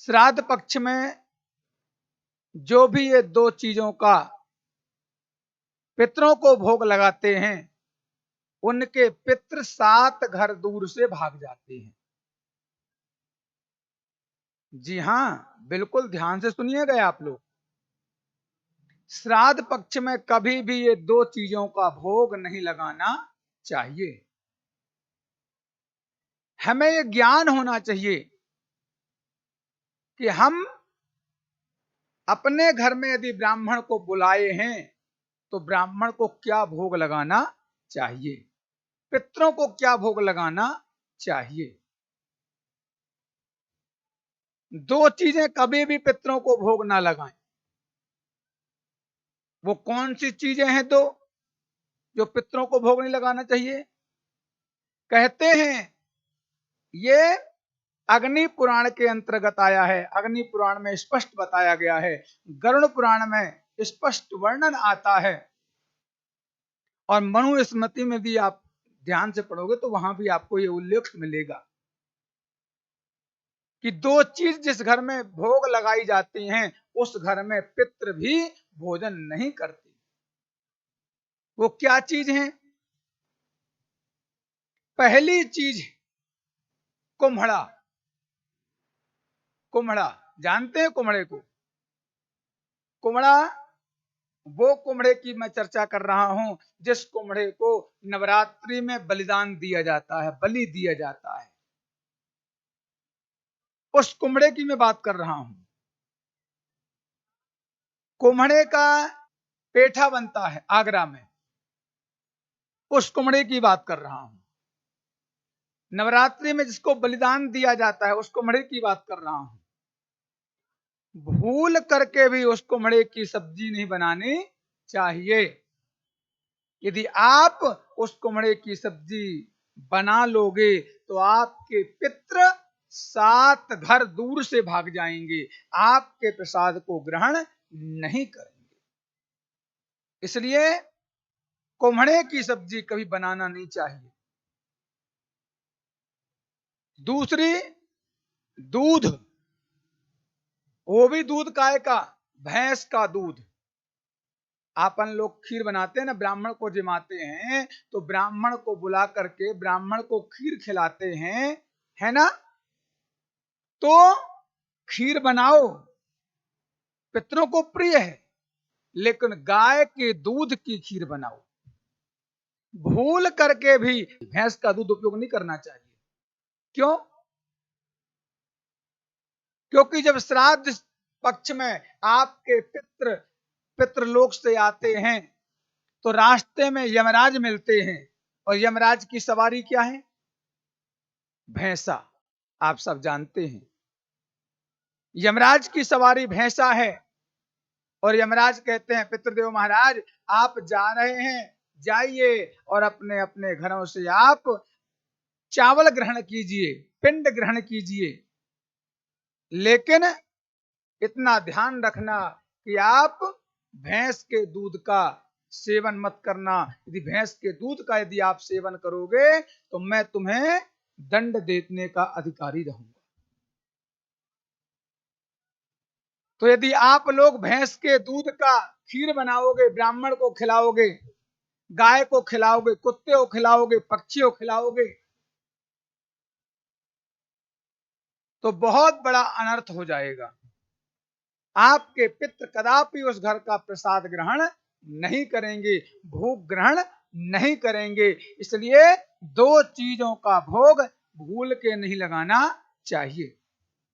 श्राद्ध पक्ष में जो भी ये दो चीजों का पितरों को भोग लगाते हैं, उनके पितृ 7 घर दूर से भाग जाते हैं। जी हां, बिल्कुल ध्यान से सुनिएगा आप लोग। श्राद्ध पक्ष में कभी भी ये दो चीजों का भोग नहीं लगाना चाहिए। हमें ये ज्ञान होना चाहिए कि हम अपने घर में यदि ब्राह्मण को बुलाए हैं तो ब्राह्मण को क्या भोग लगाना चाहिए, पितरों को क्या भोग लगाना चाहिए। दो चीजें कभी भी पितरों को भोग ना लगाएं। वो कौन सी चीजें हैं दो जो पितरों को भोग नहीं लगाना चाहिए? कहते हैं ये अग्नि पुराण के अंतर्गत आया है। अग्नि पुराण में स्पष्ट बताया गया है, गरुड़ पुराण में स्पष्ट वर्णन आता है, और मनु स्मृति में भी आप ध्यान से पढ़ोगे तो वहां भी आपको ये उल्लेख मिलेगा कि दो चीज जिस घर में भोग लगाई जाती हैं उस घर में पितृ भी भोजन नहीं करते। वो क्या चीज है? पहली चीज कुम्हड़ा। कुम्हड़ा जानते हैं कुम्हड़े को? कुम्हड़ा वो कुम्हड़े की मैं चर्चा कर रहा हूं जिस कुम्हड़े को नवरात्रि में बलिदान दिया जाता है, बलि दिया जाता है। उस कुम्हड़े की मैं बात कर रहा हूं। कुम्हड़े का पेठा बनता है आगरा में, उस कुम्हड़े की बात कर रहा हूं। नवरात्रि में जिसको बलिदान दिया जाता है उस कुम्हड़े की बात कर रहा हूं। भूल करके भी उस कुम्हड़े की सब्जी नहीं बनानी चाहिए। यदि आप उस कुम्हड़े की सब्जी बना लोगे तो आपके पितृ 7 घर दूर से भाग जाएंगे, आपके प्रसाद को ग्रहण नहीं करेंगे। इसलिए कुम्हड़े की सब्जी कभी बनाना नहीं चाहिए। दूसरी, दूध। वो भी दूध काय का? भैंस का दूध। अपन लोग खीर बनाते हैं ना, ब्राह्मण को जिमाते हैं तो ब्राह्मण को बुला करके ब्राह्मण को खीर खिलाते हैं, है ना? तो खीर बनाओ, पितरों को प्रिय है, लेकिन गाय के दूध की खीर बनाओ। भूल करके भी भैंस का दूध उपयोग नहीं करना चाहिए। क्यों? क्योंकि जब श्राद्ध पक्ष में आपके पितृलोक से आते हैं तो रास्ते में यमराज मिलते हैं, और यमराज की सवारी क्या है? भैंसा। आप सब जानते हैं यमराज की सवारी भैंसा है, और यमराज कहते हैं पितृदेव महाराज आप जा रहे हैं, जाइए और अपने अपने घरों से आप चावल ग्रहण कीजिए, पिंड ग्रहण कीजिए, लेकिन इतना ध्यान रखना कि आप भैंस के दूध का सेवन मत करना। यदि भैंस के दूध का यदि आप सेवन करोगे तो मैं तुम्हें दंड देने का अधिकारी रहूंगा। तो यदि आप लोग भैंस के दूध का खीर बनाओगे, ब्राह्मण को खिलाओगे, गाय को खिलाओगे, कुत्ते को खिलाओगे, पक्षी को खिलाओगे, तो बहुत बड़ा अनर्थ हो जाएगा। आपके पितृ कदापि उस घर का प्रसाद ग्रहण नहीं करेंगे, भोग ग्रहण नहीं करेंगे। इसलिए दो चीजों का भोग भूल के नहीं लगाना चाहिए।